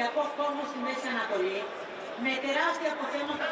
ενεργειακό κόμβο στη Μέση Ανατολή με τεράστια αποθέματα.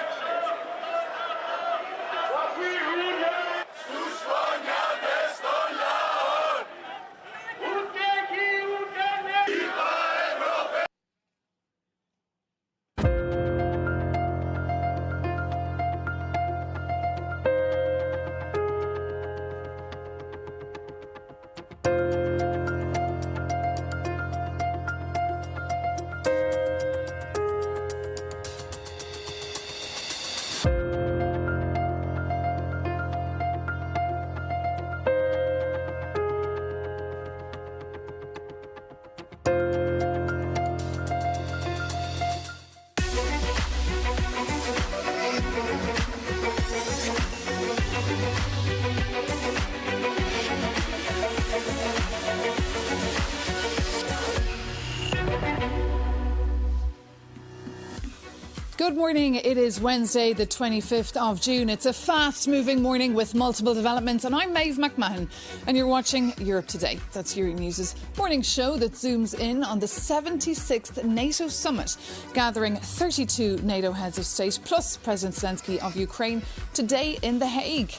Good morning. It is Wednesday, the 25th of June. It's a fast-moving morning with multiple developments, and I'm Maeve McMahon, and you're watching Europe Today. That's Euronews' morning show that zooms in on the 76th NATO Summit, gathering 32 NATO heads of state, plus President Zelensky of Ukraine, today in The Hague.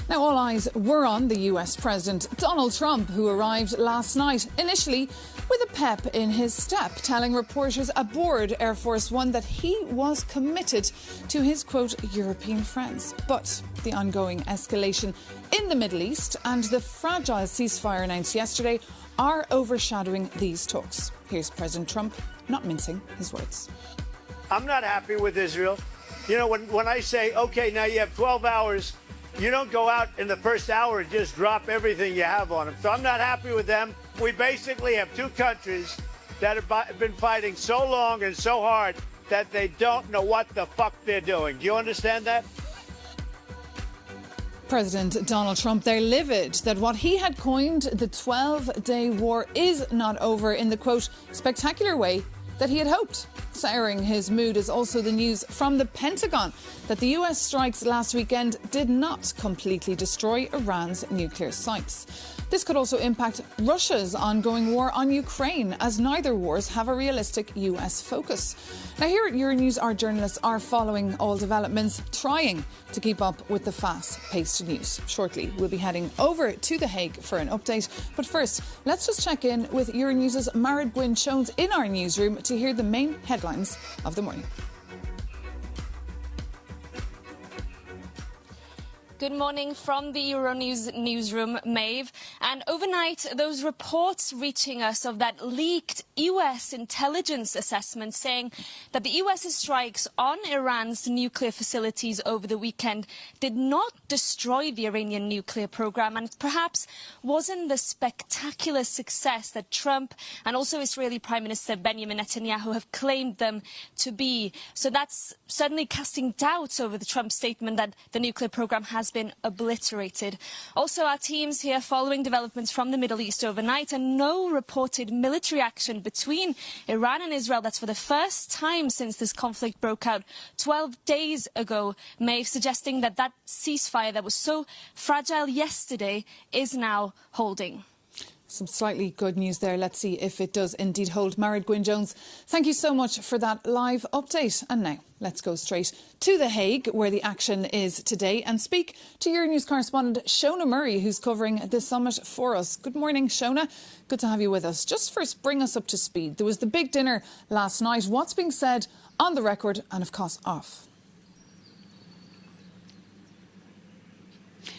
Now, all eyes were on the US President Donald Trump, who arrived last night, initially with a pep in his step, telling reporters aboard Air Force One that he was committed to his, quote, European friends. But the ongoing escalation in the Middle East and the fragile ceasefire announced yesterday are overshadowing these talks. Here's President Trump not mincing his words. I'm not happy with Israel. You know, when I say, OK, now you have 12 hours, you don't go out in the first hour and just drop everything you have on them. So I'm not happy with them. We basically have two countries that have been fighting so long and so hard that they don't know what the fuck they're doing. Do you understand that? President Donald Trump, they're livid that what he had coined the 12-day war is not over in the, quote, spectacular way that he had hoped. Souring his mood is also the news from the Pentagon that the US strikes last weekend did not completely destroy Iran's nuclear sites. This could also impact Russia's ongoing war on Ukraine, as neither wars have a realistic US focus. Now, here at Euronews, our journalists are following all developments, trying to keep up with the fast-paced news. Shortly, we'll be heading over to The Hague for an update. But first, let's just check in with Euronews' Mairead Gwynne-Jones in our newsroom to hear the main headlines of the morning. Good morning from the Euronews newsroom, Maeve. And overnight, those reports reaching us of that leaked US intelligence assessment saying that the US's strikes on Iran's nuclear facilities over the weekend did not destroy the Iranian nuclear program, and perhaps wasn't the spectacular success that Trump and also Israeli Prime Minister Benjamin Netanyahu have claimed them to be. So that's certainly casting doubts over the Trump statement that the nuclear program has been obliterated. Also, our teams here following developments from the Middle East overnight, and no reported military action between Iran and Israel. That's for the first time since this conflict broke out 12 days ago, Maeve, suggesting that that ceasefire that was so fragile yesterday is now holding. Some slightly good news there. Let's see if it does indeed hold. Mairead Gwynne-Jones, thank you so much for that live update. And now, let's go straight to The Hague, where the action is today, and speak to Euronews correspondent Shona Murray, who's covering the summit for us. Good morning, Shona. Good to have you with us. Just first, bring us up to speed. There was the big dinner last night. What's being said on the record and, of course, off?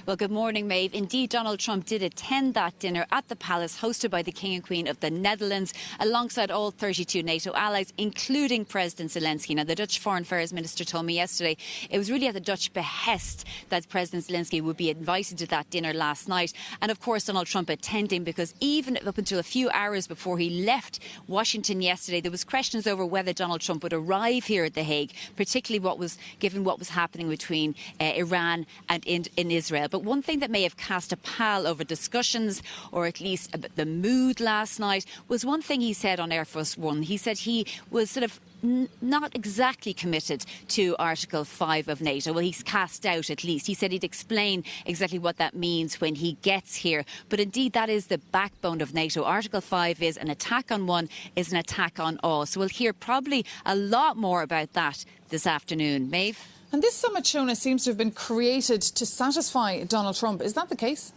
Well, good morning, Maeve. Indeed, Donald Trump did attend that dinner at the palace hosted by the King and Queen of the Netherlands, alongside all 32 NATO allies, including President Zelensky. Now, the Dutch Foreign Affairs Minister told me yesterday it was really at the Dutch behest that President Zelensky would be invited to that dinner last night. And, of course, Donald Trump attending, because even up until a few hours before he left Washington yesterday, there was questions over whether Donald Trump would arrive here at The Hague, particularly given what was happening between Iran and in Israel. But one thing that may have cast a pall over discussions, or at least the mood last night, was one thing he said on Air Force One. He said he was sort of not exactly committed to Article 5 of NATO. Well, he's cast out at least. He said he'd explain exactly what that means when he gets here. But indeed, that is the backbone of NATO. Article 5 is an attack on one is an attack on all. So we'll hear probably a lot more about that this afternoon. Maeve? And this summit, Shona, seems to have been created to satisfy Donald Trump. Is that the case?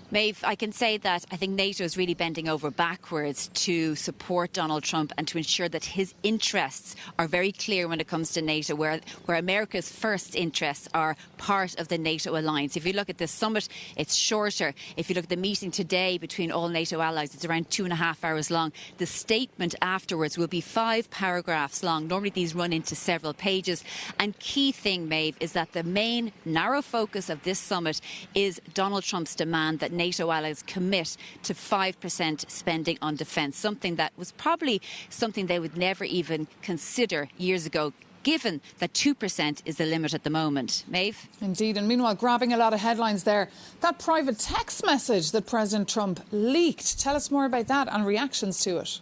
Maeve, I can say that I think NATO is really bending over backwards to support Donald Trump and to ensure that his interests are very clear when it comes to NATO, where America's first interests are part of the NATO alliance. If you look at this summit, it's shorter. If you look at the meeting today between all NATO allies, it's around 2.5 hours long. The statement afterwards will be 5 paragraphs long. Normally these run into several pages. And key thing, Maeve, is that the main narrow focus of this summit is Donald Trump's demand that NATO allies commit to 5% spending on defence, something that was probably something they would never even consider years ago, given that 2% is the limit at the moment. Maeve? Indeed. And meanwhile, grabbing a lot of headlines there, that private text message that President Trump leaked. Tell us more about that and reactions to it.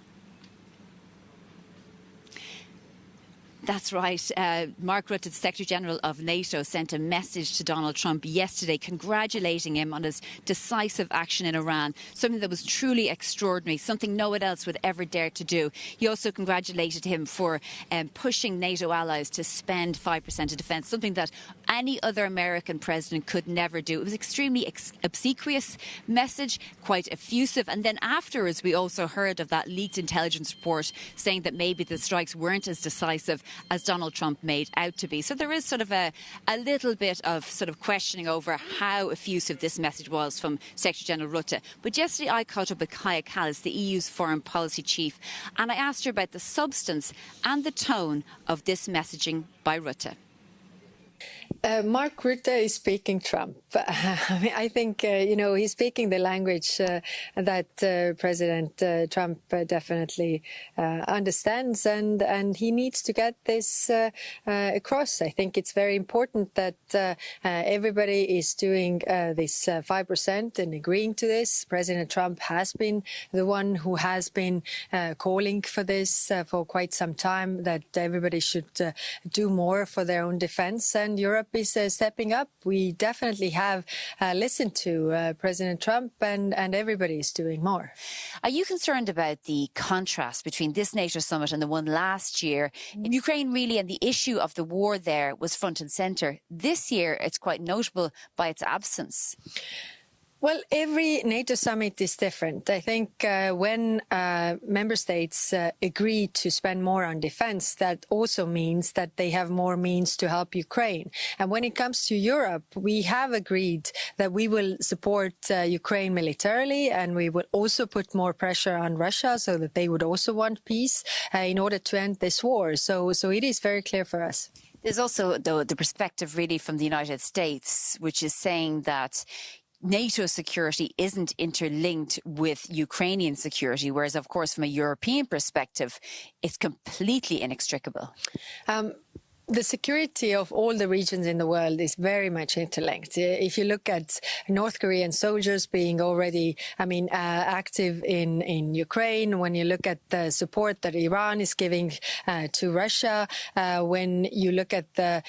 That's right. Mark Rutte, the Secretary General of NATO, sent a message to Donald Trump yesterday congratulating him on his decisive action in Iran, something that was truly extraordinary, something no one else would ever dare to do. He also congratulated him for pushing NATO allies to spend 5% of defence, something that any other American president could never do. It was extremely obsequious message, quite effusive. And then afterwards, we also heard of that leaked intelligence report saying that maybe the strikes weren't as decisive as Donald Trump made out to be. So there is sort of a little bit of sort of questioning over how effusive this message was from Secretary General Rutte. But yesterday I caught up with Kaja Kallas, the EU's foreign policy chief, and I asked her about the substance and the tone of this messaging by Rutte. Mark Rutte is speaking Trump. I think, he's speaking the language that President Trump definitely understands, and he needs to get this across. I think it's very important that everybody is doing this 5% and agreeing to this. President Trump has been the one who has been calling for this for quite some time, that everybody should do more for their own defense, and Europe is stepping up. We definitely have listened to President Trump, and everybody is doing more. Are you concerned about the contrast between this NATO summit and the one last year? In Ukraine, really, and the issue of the war there was front and centre. This year, it's quite notable by its absence. Well, every NATO summit is different. I think when member states agree to spend more on defense, that also means that they have more means to help Ukraine. And when it comes to Europe, we have agreed that we will support Ukraine militarily, and we will also put more pressure on Russia so that they would also want peace in order to end this war. So it is very clear for us. There's also the perspective really from the United States, which is saying that NATO security isn't interlinked with Ukrainian security, whereas, of course, from a European perspective, it's completely inextricable. The security of all the regions in the world is very much interlinked. If you look at North Korean soldiers being already, active in Ukraine, when you look at the support that Iran is giving to Russia, when you look at the,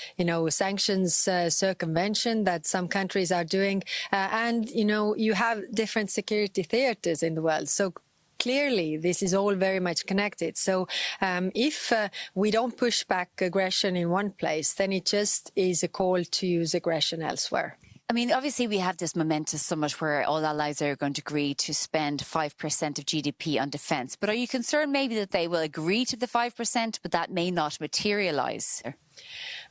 sanctions circumvention that some countries are doing, and, you have different security theaters in the world. So clearly, this is all very much connected. So if we don't push back aggression in one place, then it just is a call to use aggression elsewhere. Obviously, we have this momentous summit where all allies are going to agree to spend 5% of GDP on defence. But are you concerned maybe that they will agree to the 5%, but that may not materialise?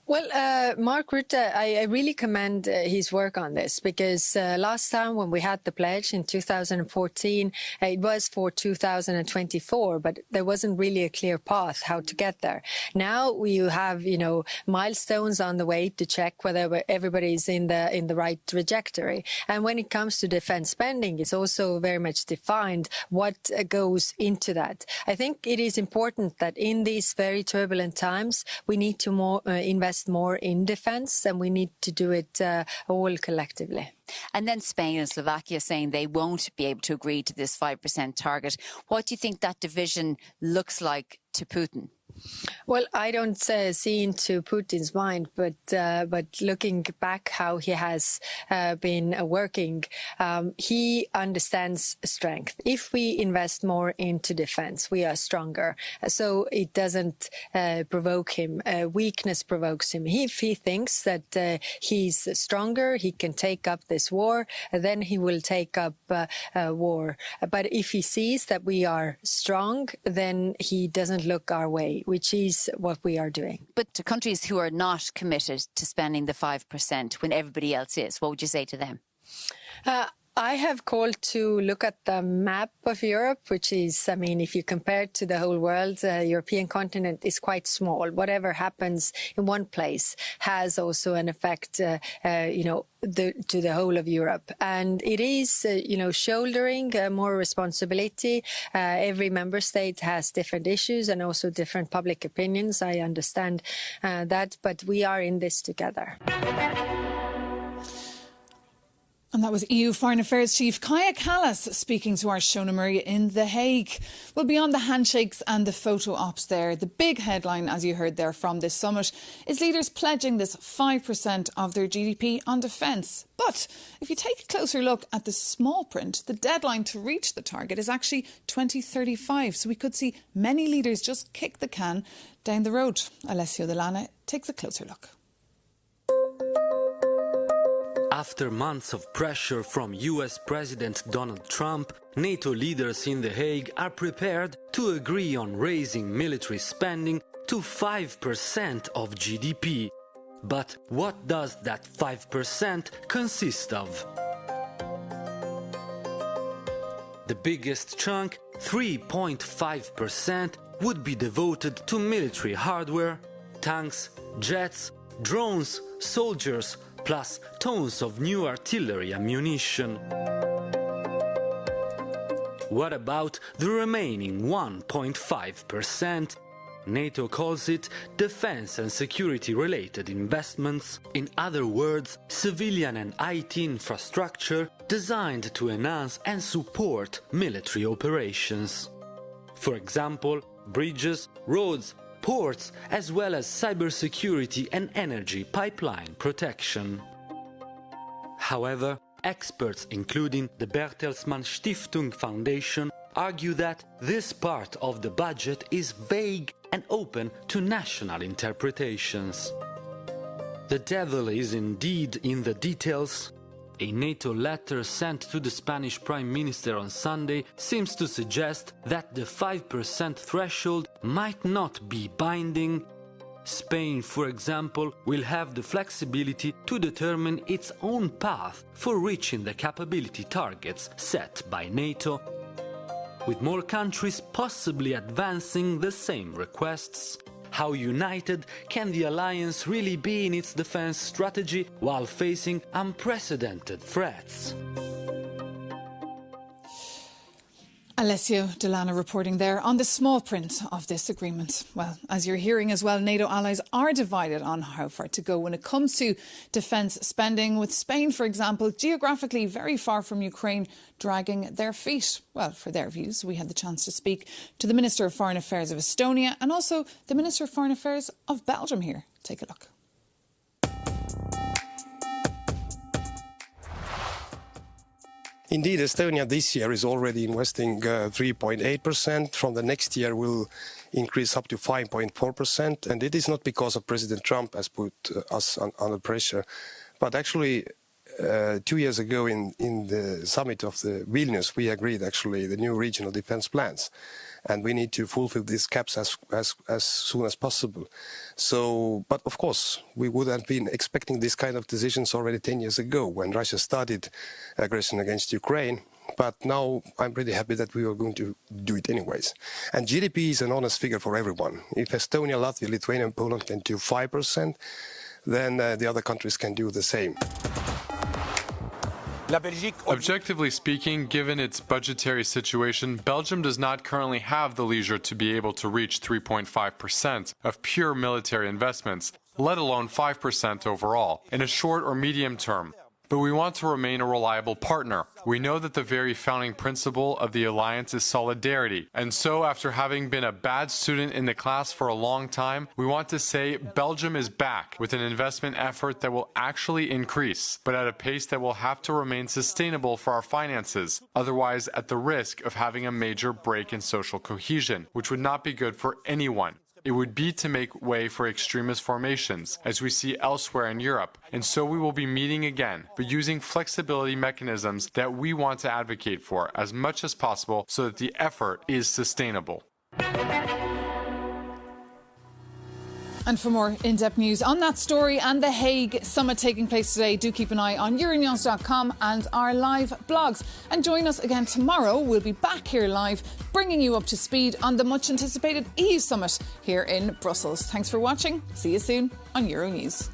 Well, Mark Rutte, I really commend his work on this, because last time when we had the pledge in 2014, it was for 2024, but there wasn't really a clear path how to get there. Now we have, milestones on the way to check whether everybody's in the right trajectory. And when it comes to defense spending, it's also very much defined what goes into that. I think it is important that in these very turbulent times, we need to invest invest more in defense, and we need to do it all collectively. And then Spain and Slovakia saying they won't be able to agree to this 5% target. What do you think that division looks like to Putin? Well, I don't see into Putin's mind, but looking back how he has been working, he understands strength. If we invest more into defense, we are stronger. So it doesn't provoke him. Weakness provokes him. If he thinks that he's stronger, he can take up this war, then he will take up war. But if he sees that we are strong, then he doesn't look our way, which is what we are doing. But to countries who are not committed to spending the 5% when everybody else is, what would you say to them? I have called to look at the map of Europe, which is, I mean, if you compare it to the whole world, the European continent is quite small. Whatever happens in one place has also an effect, to the whole of Europe. And it is, shouldering more responsibility. Every member state has different issues and also different public opinions. I understand that, but we are in this together. And that was EU Foreign Affairs Chief Kaja Kallas speaking to our Shona Maria in The Hague. Well, beyond the handshakes and the photo ops there, the big headline, as you heard there from this summit, is leaders pledging this 5% of their GDP on defence. But if you take a closer look at the small print, the deadline to reach the target is actually 2035. So we could see many leaders just kick the can down the road. Alessio Delana takes a closer look. After months of pressure from US President Donald Trump, NATO leaders in The Hague are prepared to agree on raising military spending to 5% of GDP. But what does that 5% consist of? The biggest chunk, 3.5%, would be devoted to military hardware, tanks, jets, drones, soldiers, plus tons of new artillery ammunition. What about the remaining 1.5%? NATO calls it defense and security-related investments. In other words, civilian and IT infrastructure designed to enhance and support military operations. For example, bridges, roads, ports, as well as cybersecurity and energy pipeline protection. However, experts, including the Bertelsmann Stiftung Foundation, argue that this part of the budget is vague and open to national interpretations. The devil is indeed in the details. A NATO letter sent to the Spanish Prime Minister on Sunday seems to suggest that the 5% threshold might not be binding. Spain, for example, will have the flexibility to determine its own path for reaching the capability targets set by NATO, with more countries possibly advancing the same requests. How united can the alliance really be in its defense strategy while facing unprecedented threats? Alessio Delana reporting there on the small print of this agreement. Well, as you're hearing as well, NATO allies are divided on how far to go when it comes to defence spending, with Spain, for example, geographically very far from Ukraine, dragging their feet. Well, for their views, we had the chance to speak to the Minister of Foreign Affairs of Estonia and also the Minister of Foreign Affairs of Belgium here. Take a look. Indeed, Estonia this year is already investing 3.8%. From the next year will increase up to 5.4%. And it is not because of President Trump has put us under pressure, but actually 2 years ago in the summit of the Vilnius, we agreed actually the new regional defense plans. And we need to fulfill these caps as soon as possible. So, but of course, we would have been expecting this kind of decisions already 10 years ago when Russia started aggression against Ukraine. But now I'm pretty happy that we are going to do it anyways. And GDP is an honest figure for everyone. If Estonia, Latvia, Lithuania and Poland can do 5%, then the other countries can do the same. Objectively speaking, given its budgetary situation, Belgium does not currently have the leisure to be able to reach 3.5% of pure military investments. let alone 5% overall, in a short or medium term. But we want to remain a reliable partner. We know that the very founding principle of the alliance is solidarity. And so, after having been a bad student in the class for a long time, we want to say Belgium is back with an investment effort that will actually increase, but at a pace that will have to remain sustainable for our finances, otherwise at the risk of having a major break in social cohesion, which would not be good for anyone. It would be to make way for extremist formations, as we see elsewhere in Europe, and so we will be meeting again, but using flexibility mechanisms that we want to advocate for as much as possible so that the effort is sustainable. And for more in-depth news on that story and the Hague Summit taking place today, do keep an eye on euronews.com and our live blogs. And join us again tomorrow. We'll be back here live, bringing you up to speed on the much-anticipated EU Summit here in Brussels. Thanks for watching. See you soon on Euronews.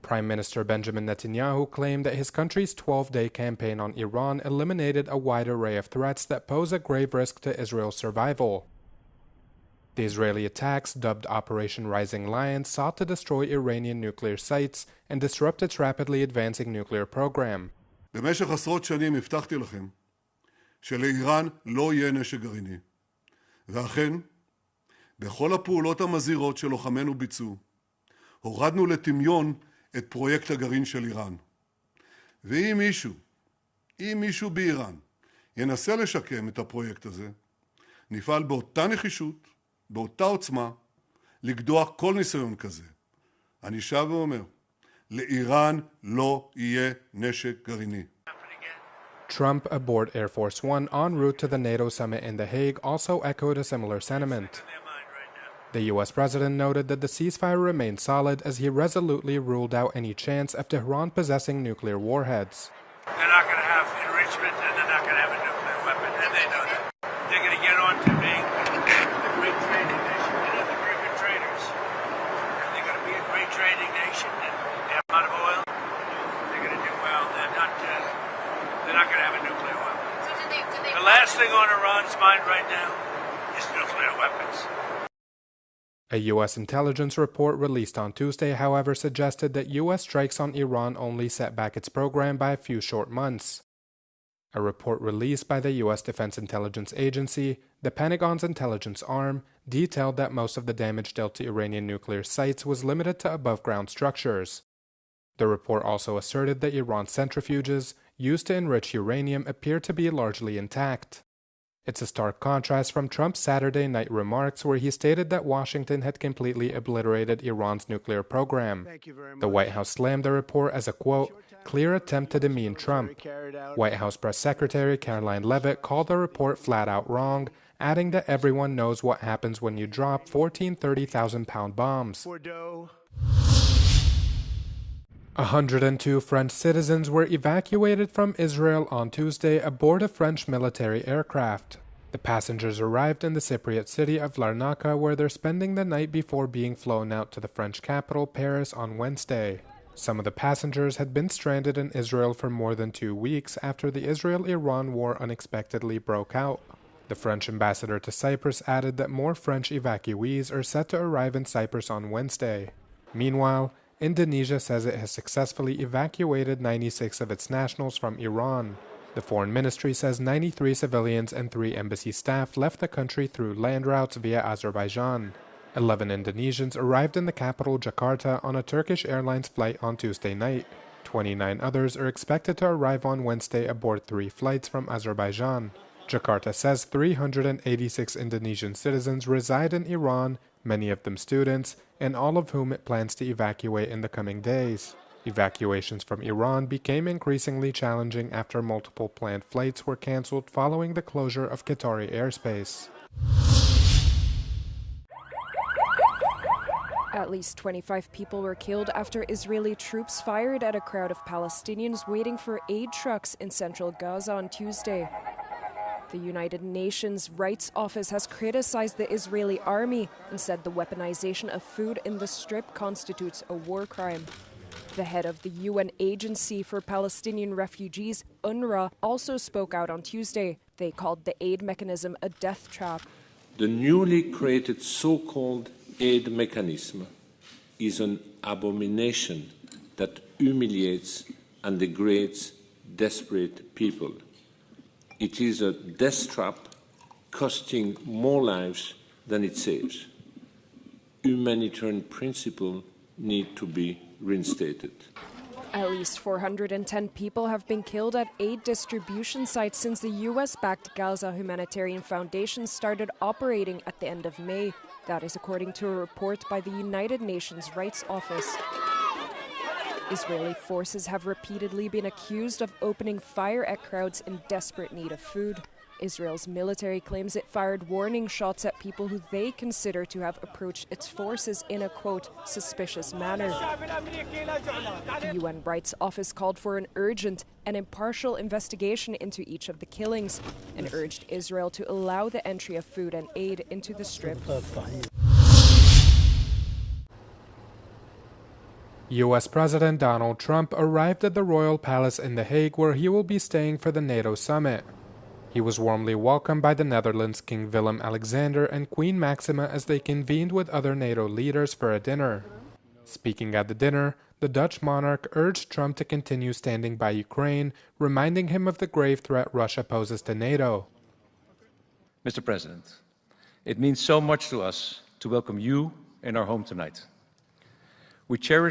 Prime Minister Benjamin Netanyahu claimed that his country's 12-day campaign on Iran eliminated a wide array of threats that pose a grave risk to Israel's survival. The Israeli attacks, dubbed Operation Rising Lion, sought to destroy Iranian nuclear sites and disrupt its rapidly advancing nuclear program. במשך עשרות שנים הבטחתי לכם שלאיראן לא יהיה נשק גרעיני. ואכן, בכל הפעולות המזהירות שלוחמינו ביצעו, הורדנו לטמיון את פרויקט הגרעין של איראן. ואם מישהו באיראן ינסה לשקם את הפרויקט הזה, נפעל באותה נחישות, באותה עוצמה, לגדוע כל ניסיון כזה. אני שב ואומר, לאיראן לא יהיה נשק גרעיני. Trump aboard Air Force One en route to the NATO Summit in The Hague also echoed a similar sentiment. The U.S. president noted that the ceasefire remained solid as he resolutely ruled out any chance of Tehran possessing nuclear warheads. They're not going to have enrichment and they're not going to have a nuclear weapon, and they know that. They're going to get on to being a great trading nation. They're not very good traders. And they're going to be a great trading nation, and they have a lot of oil. They're going to do well. They're not going to have a nuclear weapon. So the last thing on Iran's mind right now is nuclear weapons. A U.S. intelligence report released on Tuesday, however, suggested that U.S. strikes on Iran only set back its program by a few short months. A report released by the U.S. Defense Intelligence Agency, the Pentagon's intelligence arm, detailed that most of the damage dealt to Iranian nuclear sites was limited to above-ground structures. The report also asserted that Iran's centrifuges, used to enrich uranium, appear to be largely intact. It's a stark contrast from Trump's Saturday night remarks where he stated that Washington had completely obliterated Iran's nuclear program. The White House slammed the report as a, quote, clear attempt to demean Trump. White House Press Secretary Caroline Leavitt called the report flat out wrong, adding that everyone knows what happens when you drop 14 30,000-pound bombs. 102 French citizens were evacuated from Israel on Tuesday aboard a French military aircraft. The passengers arrived in the Cypriot city of Larnaca, where they're spending the night before being flown out to the French capital, Paris, on Wednesday. Some of the passengers had been stranded in Israel for more than 2 weeks after the Israel-Iran war unexpectedly broke out. The French ambassador to Cyprus added that more French evacuees are set to arrive in Cyprus on Wednesday. Meanwhile, Indonesia says it has successfully evacuated 96 of its nationals from Iran. The foreign ministry says 93 civilians and 3 embassy staff left the country through land routes via Azerbaijan. 11 Indonesians arrived in the capital Jakarta on a Turkish Airlines flight on Tuesday night. 29 others are expected to arrive on Wednesday aboard 3 flights from Azerbaijan. Jakarta says 386 Indonesian citizens reside in Iran, many of them students, and all of whom it plans to evacuate in the coming days. Evacuations from Iran became increasingly challenging after multiple planned flights were cancelled following the closure of Qatari airspace. At least 25 people were killed after Israeli troops fired at a crowd of Palestinians waiting for aid trucks in central Gaza on Tuesday. The United Nations Rights Office has criticized the Israeli army and said the weaponization of food in the Strip constitutes a war crime. The head of the UN Agency for Palestinian Refugees, UNRWA, also spoke out on Tuesday. They called the aid mechanism a death trap. The newly created so-called aid mechanism is an abomination that humiliates and degrades desperate people. It is a death trap costing more lives than it saves. Humanitarian principles need to be reinstated. At least 410 people have been killed at aid distribution sites since the US-backed Gaza Humanitarian Foundation started operating at the end of May. That is according to a report by the United Nations Rights Office. Israeli forces have repeatedly been accused of opening fire at crowds in desperate need of food. Israel's military claims it fired warning shots at people who they consider to have approached its forces in a, quote, suspicious manner. The UN Rights Office called for an urgent and impartial investigation into each of the killings and urged Israel to allow the entry of food and aid into the Strip. U.S. President Donald Trump arrived at the Royal Palace in The Hague, where he will be staying for the NATO Summit. He was warmly welcomed by the Netherlands' King Willem-Alexander and Queen Maxima as they convened with other NATO leaders for a dinner. Speaking at the dinner, the Dutch monarch urged Trump to continue standing by Ukraine, reminding him of the grave threat Russia poses to NATO. Mr. President, it means so much to us to welcome you in our home tonight. We cherish